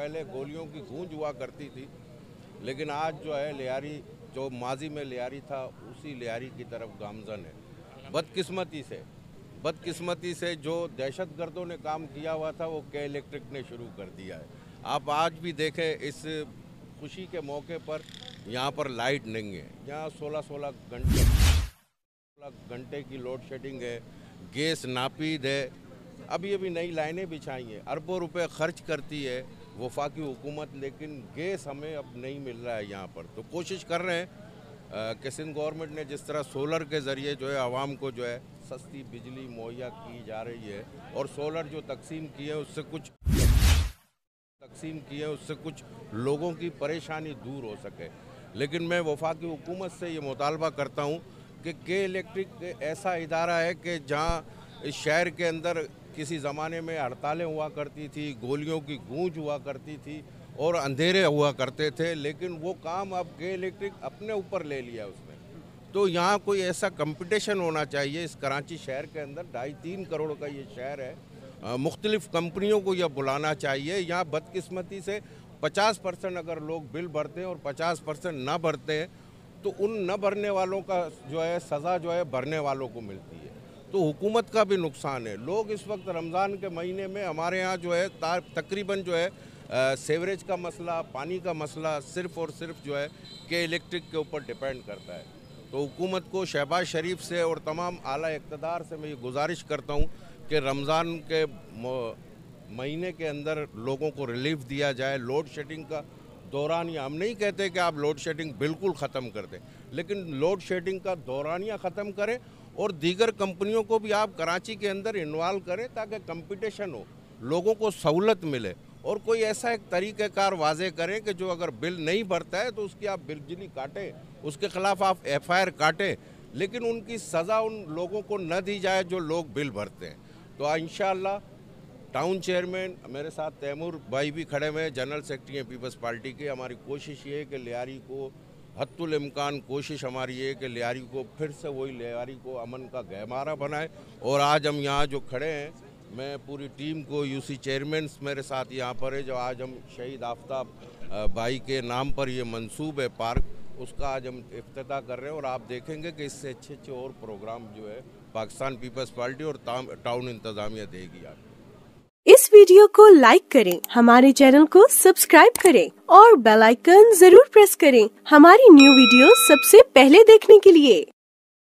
पहले गोलियों की गूंज हुआ करती थी, लेकिन आज जो है लियारी, जो माजी में लियारी था उसी लियारी की तरफ गामजन है। बदकिस्मती से जो दहशतगर्दों ने काम किया हुआ था वो के इलेक्ट्रिक ने शुरू कर दिया है। आप आज भी देखें, इस खुशी के मौके पर यहाँ पर लाइट नहीं है। यहाँ 16 घंटे की लोड शेडिंग है, गैस नापीद है। अभी नई लाइनें बिछाई हैं, अरबों रुपए खर्च करती है वफाकी हुकूमत, लेकिन गैस हमें अब नहीं मिल रहा है यहाँ पर। तो कोशिश कर रहे हैं कि सिंध गवर्नमेंट ने जिस तरह सोलर के ज़रिए जो है आवाम को जो है सस्ती बिजली मुहैया की जा रही है, और सोलर जो तकसीम किए उससे कुछ लोगों की परेशानी दूर हो सके। लेकिन मैं वफाकी हुकूमत से ये मुतालबा करता हूँ कि के इलेक्ट्रिक ऐसा इदारा है कि जहाँ इस शहर के अंदर किसी ज़माने में हड़तालें हुआ करती थी, गोलियों की गूंज हुआ करती थी और अंधेरे हुआ करते थे, लेकिन वो काम अब के इलेक्ट्रिक अपने ऊपर ले लिया उसने। तो यहाँ कोई ऐसा कंपटीशन होना चाहिए इस कराची शहर के अंदर। 2.5-3 करोड़ का ये शहर है, मुख्तलिफ कंपनियों को यह बुलाना चाहिए। यहाँ बदकिस्मती से 50% अगर लोग बिल भरते हैं और 50% ना भरते हैं, तो उन न भरने वालों का जो है सज़ा जो है भरने वालों को मिलती है। तो हुकूमत का भी नुकसान है। लोग इस वक्त रमज़ान के महीने में हमारे यहाँ जो है तकरीबन जो है सेवरेज का मसला, पानी का मसला सिर्फ़ और सिर्फ जो है के इलेक्ट्रिक के ऊपर डिपेंड करता है। तो हुकूमत को शहबाज शरीफ से और तमाम आला इक़्तिदार से मैं ये गुजारिश करता हूँ कि रमज़ान के महीने के अंदर लोगों को रिलीफ दिया जाए। लोड शेडिंग का दौरानिया, हम नहीं कहते कि आप लोड शेडिंग बिल्कुल ख़त्म कर दें, लेकिन लोड शेडिंग का दौरानिया ख़त्म करें और दीगर कंपनियों को भी आप कराची के अंदर इन्वॉल्व करें ताकि कंपटीशन हो, लोगों को सहूलत मिले। और कोई ऐसा एक तरीक़ेकार वाज़े करें कि जो अगर बिल नहीं भरता है तो उसकी आप बिजली काटें, उसके ख़िलाफ़ आप FIR काटें, लेकिन उनकी सज़ा उन लोगों को न दी जाए जो लोग बिल भरते हैं। तो इंशाअल्लाह टाउन चेयरमैन मेरे साथ तैमूर भाई भी खड़े हुए हैं, जनरल सेक्रेटरी हैं पीपल्स पार्टी के। हमारी कोशिश ये है कि लियारी को हद्दुल इम्कान कोशिश हमारी ये है कि लियारी को फिर से वही लियारी को अमन का गहमारा बनाए। और आज हम यहाँ जो खड़े हैं, मैं पूरी टीम को, UC चेयरमैन मेरे साथ यहाँ पर है, जो आज हम शहीद आफ्ताब भाई के नाम पर ये मंसूब है पार्क, उसका आज हम इफ्तिताह कर रहे हैं। और आप देखेंगे कि इससे अच्छे और प्रोग्राम जो है पाकिस्तान पीपल्स पार्टी और टाउन इंतज़ामिया देगी। आप इस वीडियो को लाइक करें, हमारे चैनल को सब्सक्राइब करें और बेल आइकन जरूर प्रेस करें हमारी न्यू वीडियो सबसे पहले देखने के लिए।